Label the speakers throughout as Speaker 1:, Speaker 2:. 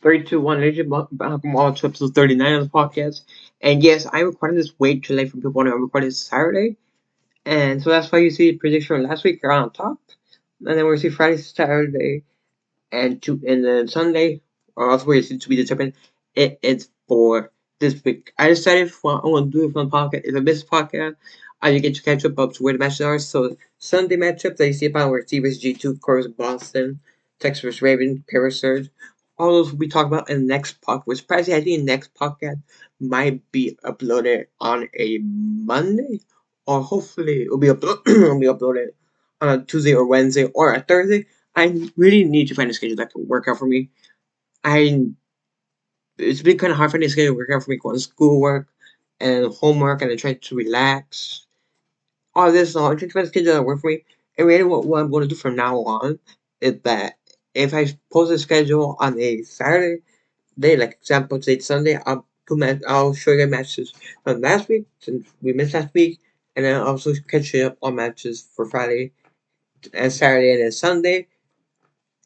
Speaker 1: Three, two, one. Welcome all to episode 39 of the podcast. And yes, I recorded this way too late for people when I recorded this Saturday. And so that's why you see the prediction from last week are on top. And then we'll see Friday, Saturday, and then Sunday, or else where it's to be determined. It's for this week. I decided what I want to do for the podcast is a business podcast. You get to catch up to where the matches are. So Sunday matchups that you see about where T versus G2, of course, Boston, Texas versus Ravens, Paris Surge. All those will be talked about in the next podcast. Which probably I think the next podcast might be uploaded on a Monday, or hopefully it'll be uploaded on a Tuesday or Wednesday or a Thursday. I really need to find a schedule that can work out for me. I It's been kind of hard finding a schedule to work out for me going to schoolwork and homework, and I try to relax. All this, all I try to find a schedule that works for me. And really, what I'm going to do from now on is that if I post a schedule on a Saturday day, like example, say Sunday, I'll show you matches from last week since we missed last week, and then I'll also catch you up on matches for Friday and Saturday and then Sunday.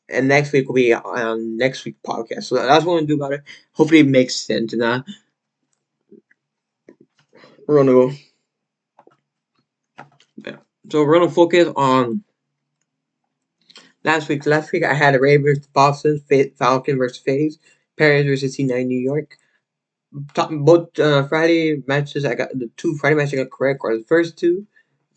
Speaker 1: And next week will be on next week podcast. So that's what I'm gonna do about it. Hopefully it makes sense. And we're gonna go. Yeah. So we're gonna focus on last week. Last week I had a Ravens, Boston, Falcon versus FaZe, Paris versus C9 New York. Both Friday matches I got the two Friday matches I got correct, or the first two,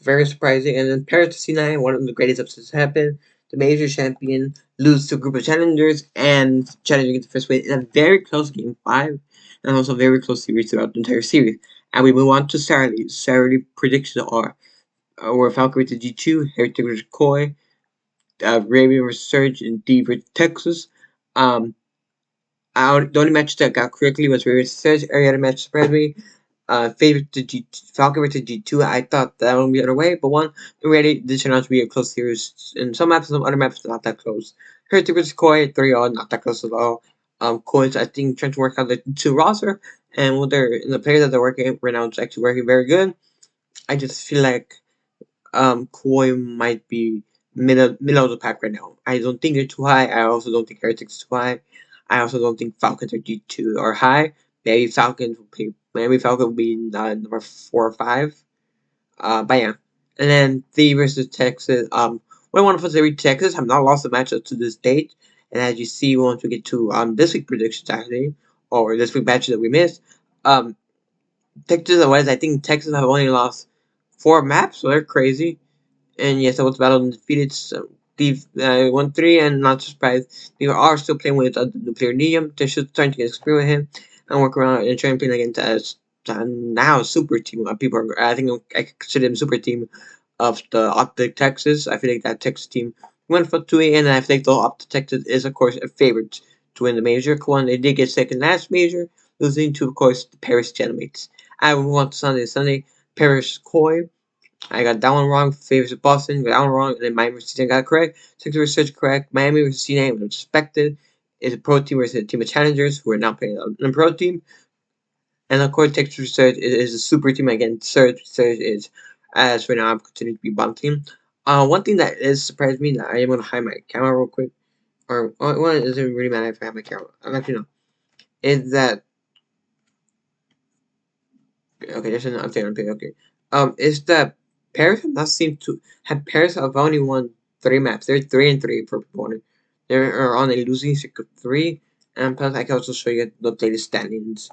Speaker 1: very surprising. And then Paris to C9, one of the greatest upsets happened. The major champion lose to a group of challengers, and challenger gets the first win in a very close game 5, and also very close series throughout the entire series. And we move on to Saturday. Saturday predictions are where Falcon to G2, Heretic versus Koi, Raven versus Surge, and D versus Texas. Um, the only match that got correctly was Raven versus Surge. Every other match surprised me. Favorite to Falcon versus G2. I thought that would be the other way, but one, already this turned out to be a close series. In some maps, some other maps, not that close. Heretic versus Koi, 3-0, not that close at all. Koi's, I think, trying to work out the two roster, and with the players that they're working right now, it's actually working very good. I just feel like Koi might be middle of the pack right now. I don't think they're too high. I also don't think Heretic's too high. I also don't think Falcons are G2 or high. Maybe Falcon will be number 4 or 5. But yeah. And then the versus Texas. What I want to put every Texas have not lost a matchup to this date. And as you see, once we get to this week predictions actually, or this week matches that we missed, um Texas otherwise I think Texas have only lost 4 maps, so they're crazy. And yes, I was battled and defeated. So they 1-3, and not surprised. They are still playing with nuclear Neum. They're still trying to get experience with him and work around and trying to play against now super team. People are, I think I consider them super team of the Optic Texas. I feel like that Texas team went for 2 and I think the Optic Texas is of course a favorite to win the major. One, they did get second last major, losing to of course the Paris Genomates. I would want Sunday, Paris Koi. I got that one wrong. Favors of Boston, got that one wrong, and then Miami versus C9 got it correct. Sixers research correct. Miami versus C9 was expected. Is a pro team versus a team of challengers who are not playing on a pro team. And of course, Texas Research is a super team again. Surge is, as right now, I'm continuing to be bottom team. One thing that is surprised me that I am gonna hide my camera real quick, or one doesn't really matter if I have my camera. I'm actually not. Is that okay? There's an update. Okay. Is that Paris have not seemed to have Paris have only won 3 maps. They're 3-3 for people. They are on a losing streak of 3, and plus I can also show you the updated standings.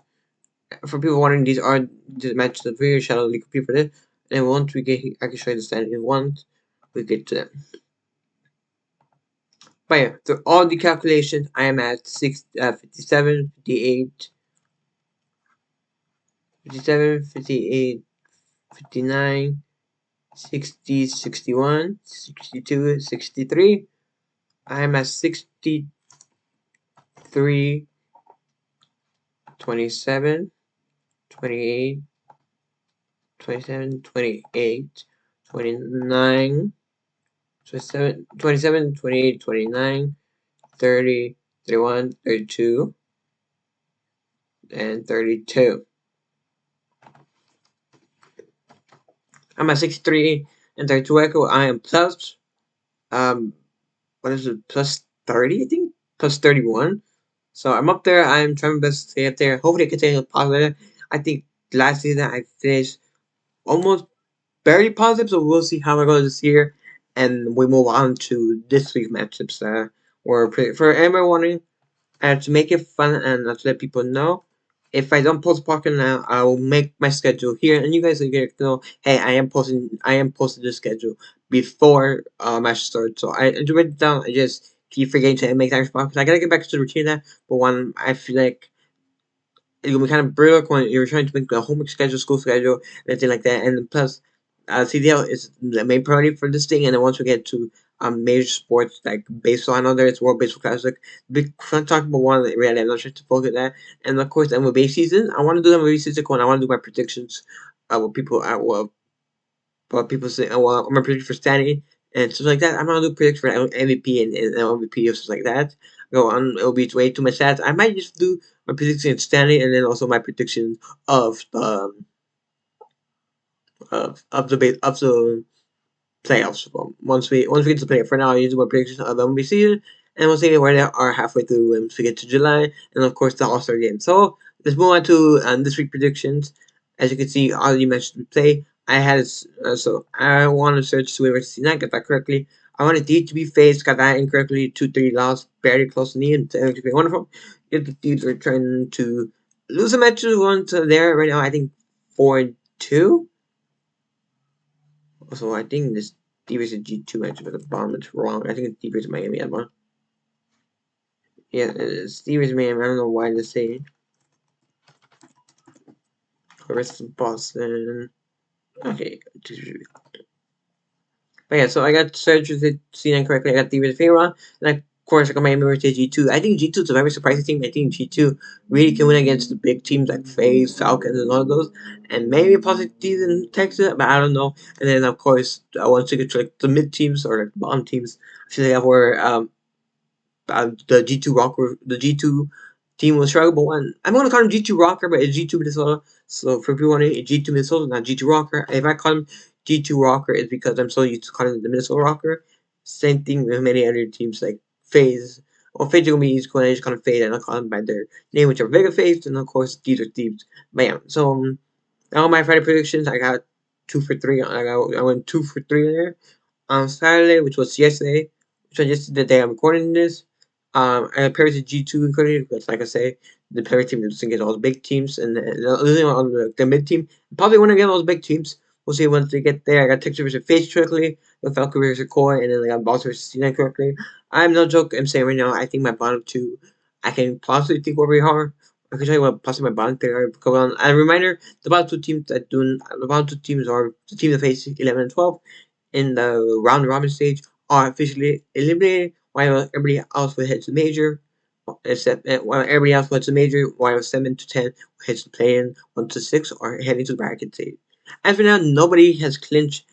Speaker 1: For people wondering, these are the matches of video shadow league compete for this. And once we get here, I can show you the standings once we get to them. But yeah, through all the calculations, I am at 57, 58, 57, 58, 59, 60, 61, 62, 63. I'm at 63, 27, 28, 27, 28, 29, 27, 28, 29, 30, 31, 32, and 32. I'm at 63 and 32 echo. I am what is it, plus 30, I think? Plus 31. So I'm up there. I'm trying my best to stay up there. Hopefully, I can stay positive. I think last season I finished almost very positive, so we'll see how I go this year. And we move on to this week's matchups. For everyone wondering, to make it fun and to let people know, if I don't post podcast now, I will make my schedule here, and you guys will get to know. Hey, I am posting the schedule before match starts. So I do write it down. I just keep forgetting to make time for because I gotta get back to the routine of that. But when I feel like it will be kind of brilliant when you're trying to make the homework schedule, school schedule, anything like that. And plus, CDL is the main priority for this thing. And then once we get to major sports like baseball, I know there is World Baseball Classic. Big fun talking about one that really I'm not trying to focus on that. And of course, MLB season. I want to do the MLB season and I want to do my predictions. What people say. My prediction for standing and stuff like that. I'm gonna do predictions for MVP and MVP or stuff like that. Go on. It'll be way too much stats. I might just do my prediction standing and then also my prediction of the playoffs. Once we get to the playoffs, for now, I'll use my predictions of the MLB season, and we'll see where they are halfway through once we get to July, and of course the All Star game. So let's move on to this week predictions. As you can see, all the matches we play. I had so I want to search Sweet versus Nine, got that correctly. I wanted D to be faced, got that incorrectly. 2-3 loss, very close to me, and to be wonderful. If the Thieves are trying to lose a match, one to there right now. I think 4-2. So I think this D versus G2 matchup at the bottom is wrong. I think it's D versus Miami at bottom. Yeah, it's D versus Miami. I don't know why to say. Versus Boston. Okay. But yeah, so I got search with C9 correctly. I got D versus Feyron. And of course, I got Miami versus G2. I think G2 is a very surprising team. I think G2 really can win against the big teams like FaZe, Falcons, and all of those. And maybe possibly in Texas, but I don't know. And then, of course, I want to get to like the mid teams or like bottom teams. I feel like where the G2 Rocker, the G2 team will struggle. But one, I'm gonna call him G2 Rocker, but it's G2 Minnesota. So for people wondering, G2 Minnesota, not G2 Rocker. If I call him G2 Rocker, it's because I'm so used to calling him the Minnesota Rocker. Same thing with many other teams like FaZe. Well, FaZe will be easy when I just call them FaZe and I call them by their name, which are Vega FaZe, and of course these are Thieves. But yeah, so all my Friday predictions, I got 2 for 3. I went 2 for 3 there on Saturday, which was yesterday, which was just the day I'm recording this. I paired the G2 included because, like I say, the pair team doesn't get all the big teams, and losing on the mid team probably won't get all those big teams. We'll see once they get there. I got Texas versus FaZe correctly, with Falcon versus Koi, and then I got Boss versus C9 correctly. I'm no joke. I'm saying right now, I think my bottom two, I can possibly think where we are. I can tell you what possibly my bottom three are. Go on. A reminder: the bottom two teams are the team that face 11 and 12 in the round robin stage are officially eliminated, while everybody else will head to the major. Except while everybody else went to the major, while 7 to 10 heads to play in 1 to 6 are heading to the bracket stage. As for now, nobody has clinched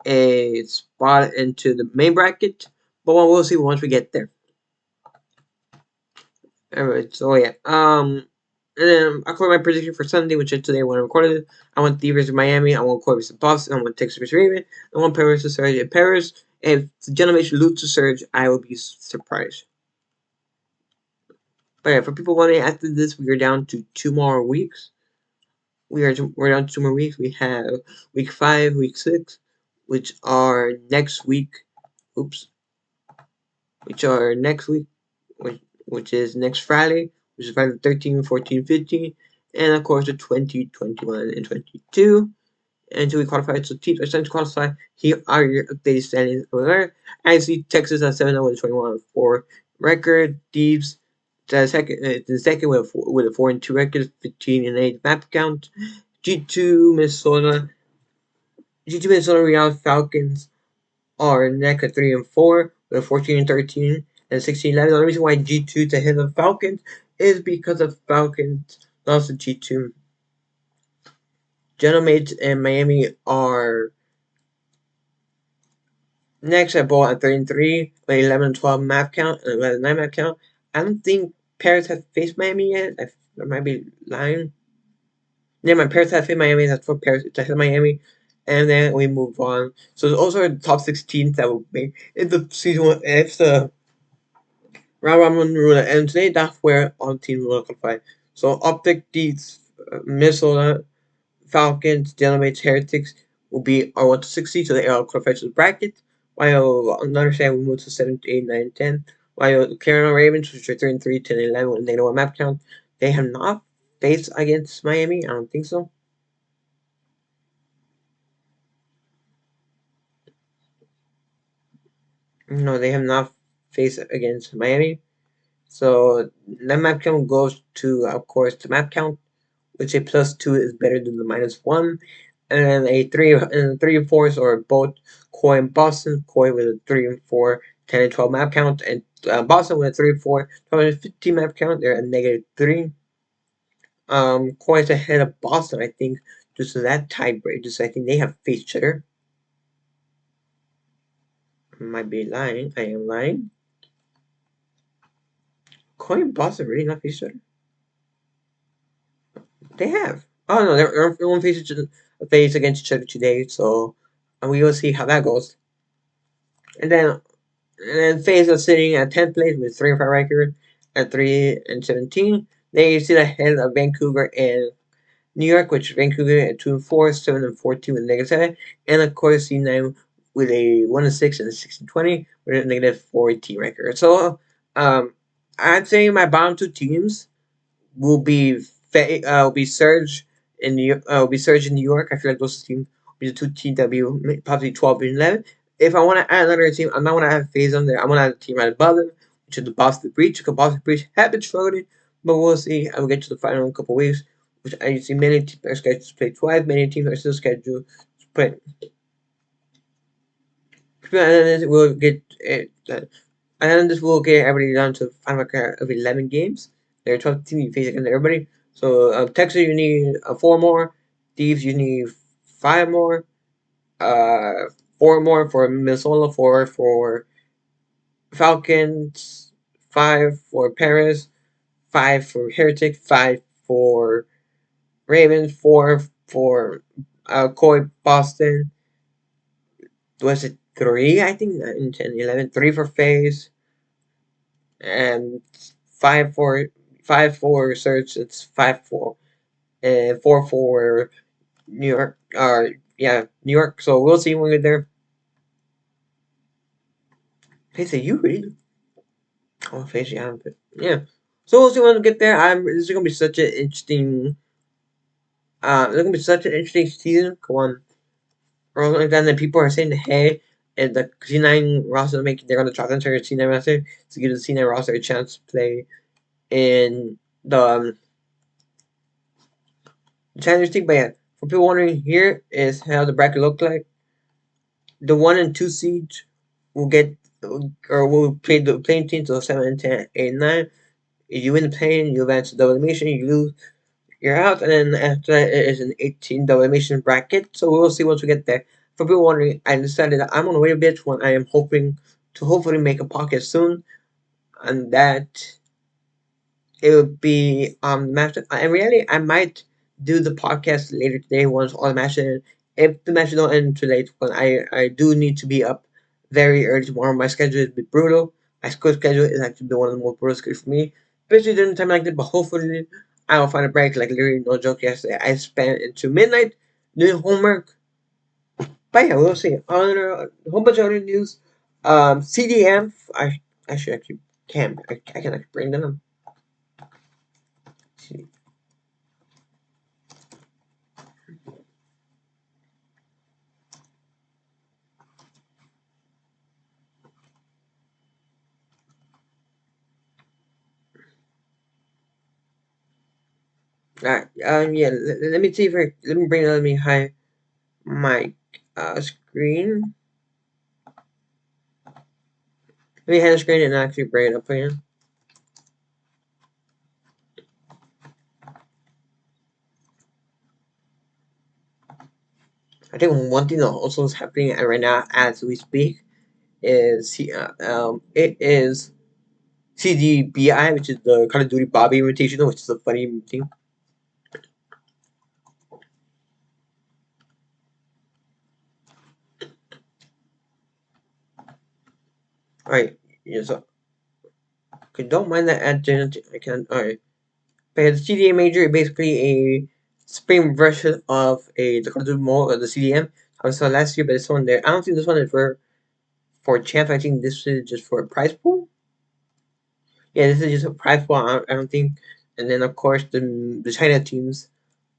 Speaker 1: a spot into the main bracket, but we'll see once we get there. Alright, so yeah. And then I call my prediction for Sunday, which is today when I recorded it. I want D versus Miami. I want Koi versus Boston. I want Texas versus Raven. I want Paris versus Surge. In Paris, if the gentleman should lose to Surge, I will be surprised. But yeah, for people wondering, after this, we are down to 2 more weeks. We're down to 2 more weeks. We have week 5, week 6, which are next week. Oops. Which are next week, which is next Friday, which is Friday 13, 14, 15, and of course the 20, 21, and 22. Until we qualify, so teams are starting to qualify. Here are your updated standings over. I see Texas at 7-0 with 21-4 record. Thieves the second with a 4-2 record, 15-8 map count. G2 Minnesota Real Falcons are neck at 3-4 with 14-13 and 16-11. The only reason why G2 is ahead of Falcons is because of Falcons lost to G2. Gentlemen and Miami are next at both at 3-3 with 11-12 map count and 11-9 map count. I don't think Paris has faced Miami yet. I might be lying. Yeah, my Paris has faced Miami. That's for Paris. It's ahead of Miami. And then we move on. So those are the top 16 that will make if the season if the Round robin rule, and today that's where all teams will qualify. So Optic beats Minnesota Falcons, Dynamites, Heretics will be our 1 to 60, so they are qualified to the bracket. While another side will move to 7, 8, 9, 10. While the Carolina Ravens, which are 3 and 3, 10 and 11 with negative 1 map count, they have not faced against Miami. I don't think so. No, they have not faced against Miami. So that map count goes to, of course, the map count, which a +2 is better than the -1. And then a 3 and 4s are both Koi and Boston. Koi with a 3 and 4, 10 and 12 map count, and Boston with a 3 and 4, 12 and 15 map count. They're at -3. Koi is ahead of Boston, I think, just to that tiebreak. Just I think they have faced each other. Might be lying. I am lying. Koi and Boston really not faced each other? They have. Oh no, they're going to face against each other today, so and we will see how that goes. And then FaZe are sitting at 10th place with 3 and 5 record at 3 and 17. They sit ahead of Vancouver and New York, which Vancouver at 2 and 4, 7 and 14 with -7, and of course C9 with a 1 and 6 and a 6 and 20 with a -14 record. So I'd say my bottom two teams will be Surge in New York. I feel like those teams will be the two teams that will be probably 12 and 11. If I want to add another team, I'm not going to have FaZe on there. I'm going to add a team right above them, which is the Boston Breach. Because Boston Breach have been struggling, but we'll see. I will get to the final in a couple weeks, which I see many teams are scheduled to play twice. Many teams are still scheduled to play. And we'll get and this will get everybody down to a final record of 11 games. There are 12 teams you face against everybody. So Texas, you need 4 more. Thieves, you need 5 more. Uh, 4 more for Minnesota. 4 for Falcons. 5 for Paris. 5 for Heretic. 5 for Ravens. 4 for Koi Boston. Was it 3? I think 9, 10, 11. 3 for FaZe. And 5 for Search. It's 5 4 and 4 for New York. Yeah, New York. So we'll see when we get there. Face it, you really? Oh, face yeah, yeah. So we'll see when we get there. This is gonna be such an interesting. It's gonna be such an interesting season. Come on, or then people are saying, hey, and the C9 roster they're gonna try to enter the C9 roster to give the C9 roster a chance to play in the Champions League. But yeah, for people wondering, here is how the bracket looked like. The 1 and 2 seeds will get or will play the playing teams of 7 and 10, 8 and 9. If you win the playing, you advance to double elimination. You lose, you're out. And then after that, it is an 18 double elimination bracket. So we'll see once we get there. For people wondering, I decided that I'm gonna wait a bit when I am hoping to hopefully make a podcast soon, and that it would be match. In reality, I might do the podcast later today once all the matches. If the matches don't end too late, when I do need to be up very early tomorrow. My schedule is a bit brutal. My school schedule is actually one of the most brutal schedules for me, especially during a time like this. But hopefully, I will find a break. Like literally, no joke. Yesterday, I spent into midnight doing homework. But yeah, we'll see. On a whole bunch of other news, CDM. I should actually I can actually bring them up. Yeah. Let me see if let me let me hide my screen. Let me hide the screen and actually bring it up again. I think one thing that also is happening right now as we speak is it is CDBI, which is the Call of Duty Bobby Invitational, which is a funny thing. Alright, yeah, so Okay, don't mind that adjective. I can. Alright. But the CDM Major is basically a spring version of the Call of Duty Mobile or the CDM. I saw last year, but this one there. I don't think this one is for champ. I think this is just for a prize pool. Yeah, this is just a prize pool. I don't think. And then of course the China teams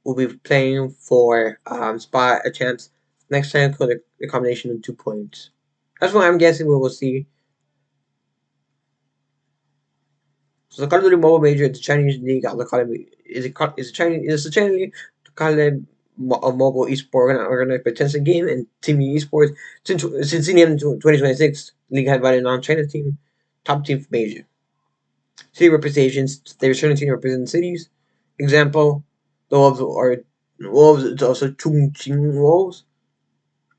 Speaker 1: will be playing for spot a chance next time for the combination of 2 points. That's what I'm guessing we will see. So the Call of Duty Mobile Major, the Chinese league, I'll call it, is the Chinese league to call it a mobile esport organized by Tencent Game and Team Esports since the end of 2026. League had invited non-China team, top team for Major. City representations, there are certain teams represent cities. Example, the Wolves. It's also Chongqing Wolves.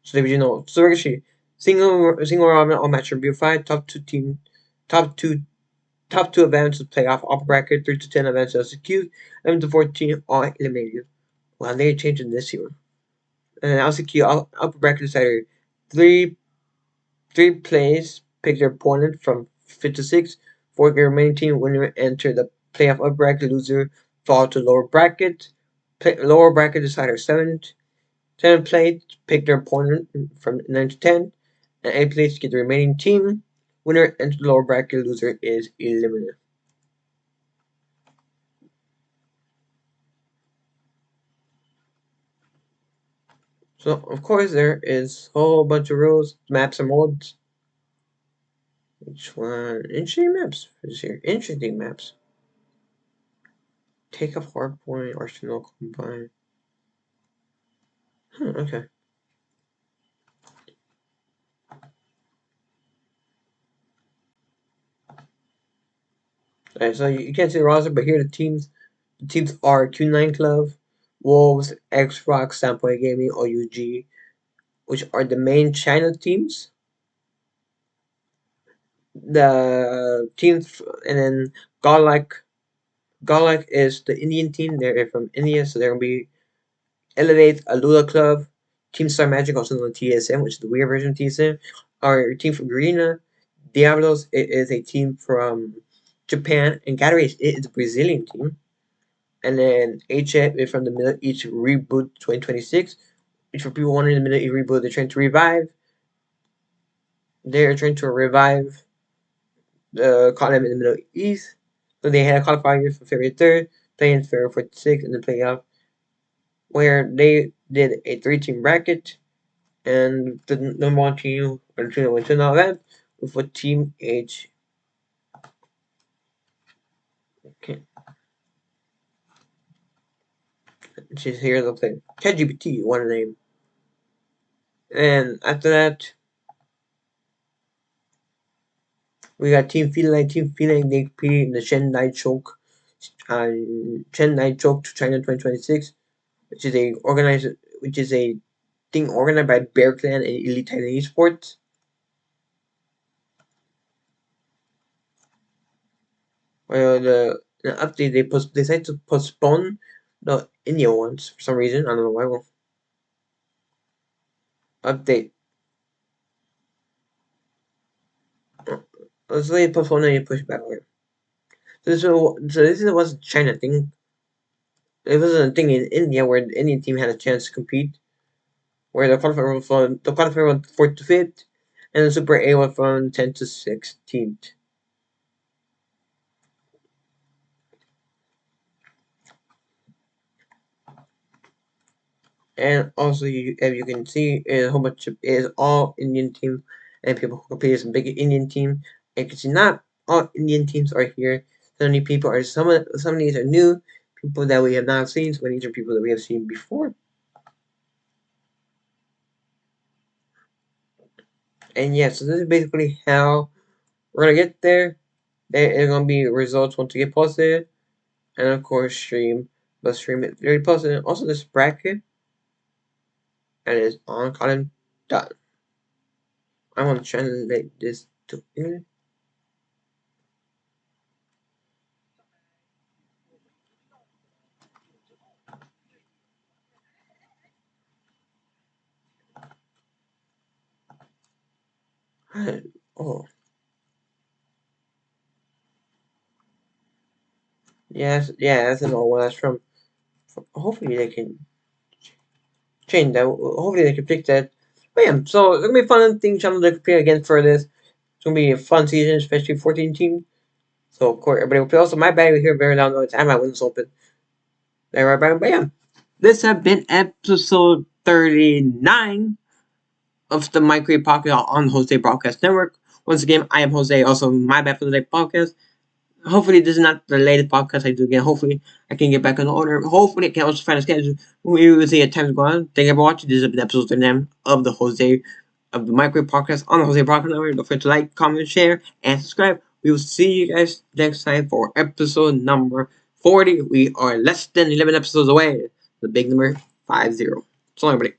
Speaker 1: So they know. So actually, single round all match review 5 top two top two events of playoff upper bracket, 3 to 10 events LCQ, 11 to 14 all eliminated. Well, they're changing this year. And LCQ upper bracket decider, three three plays pick their opponent from 5 to 6. For the remaining team winner enter the playoff upper bracket, loser fall to lower bracket. Lower bracket decider 7 plays pick their opponent from 9 to 10, and 8 plays to get the remaining team winner enter the lower bracket, loser is eliminated. So, of course, there is a whole bunch of rules, maps, and modes. Which one? Interesting maps. Is here? Interesting maps. Take up hardpoint, arsenal combine. Okay. Alright, so you can't see the roster, but here the teams. The teams are Q9 Club, Wolves, X-Rock, Standpoint Gaming, OUG, which are the main China teams. The teams, and then Godlike is the Indian team. They're from India, so they're gonna be Elevate, Alula Club, Team Star Magic, also known as TSM, which is the weird version of TSM. Our team from Garena, Diablos is a team from Japan, and Gatorade is a Brazilian team. And then HF is from the Middle East Reboot 2026, which for people wanting the Middle East Reboot, they're trying to revive. They're trying to revive the column in the Middle East. So they had a qualifier for February 3rd, playing February 46th in the playoff, where they did a 3-team bracket, and the number one team or the team that went to the event with what team H. Okay, she's here. They'll play ChatGPT, one name, and after that we got Team Feline. Team Feline they competed in the Chennai Choke, to China 2026, which is a thing organized by Bear Clan and Elite Titan Esports. Well, the update they decided to postpone the India ones for some reason. I don't know why. Well, update. Let's say postpone and push back. So this was a China thing. It wasn't a thing in India where the Indian team had a chance to compete, where the qualifier went 4th to 5th, and the Super A went from 10th to 16th. And also, as you can see, a whole bunch of is all Indian team, and people who compete as a big Indian team. And you can see not all Indian teams are here. So many people are some of these are new people that we have not seen. Some of these are people that we have seen before. And yeah, so this is basically how we're gonna get there. There are gonna be results once they get posted, and of course stream it very posted. And also this bracket, and it's on column done. I want to translate this to English. Oh, Yes, yeah, that's an old one. That's from. Hopefully they can change that. Hopefully they can fix that. But yeah, so it's gonna be a fun thing channel to compare again for this. It's gonna be a fun season, especially 14 teams. So of course everybody will play. Also, my bad, we hear very loud noise. I have my windows open. There, right, but yeah, this has been episode 39 of the Microwave Podcast on Jose Broadcast Network. Once again, I am Jose. Also, my bad for the day podcast. Hopefully, this is not the latest podcast I do again. Hopefully, I can get back on order. Hopefully, I can also find a schedule. We will see at times go on. Thank you for watching. This has been episode 39 of the Microwave Podcast on the Jose Broadcast Network. Don't forget to like, comment, share, and subscribe. We will see you guys next time for episode number 40. We are less than 11 episodes away. The big number 50. So, everybody.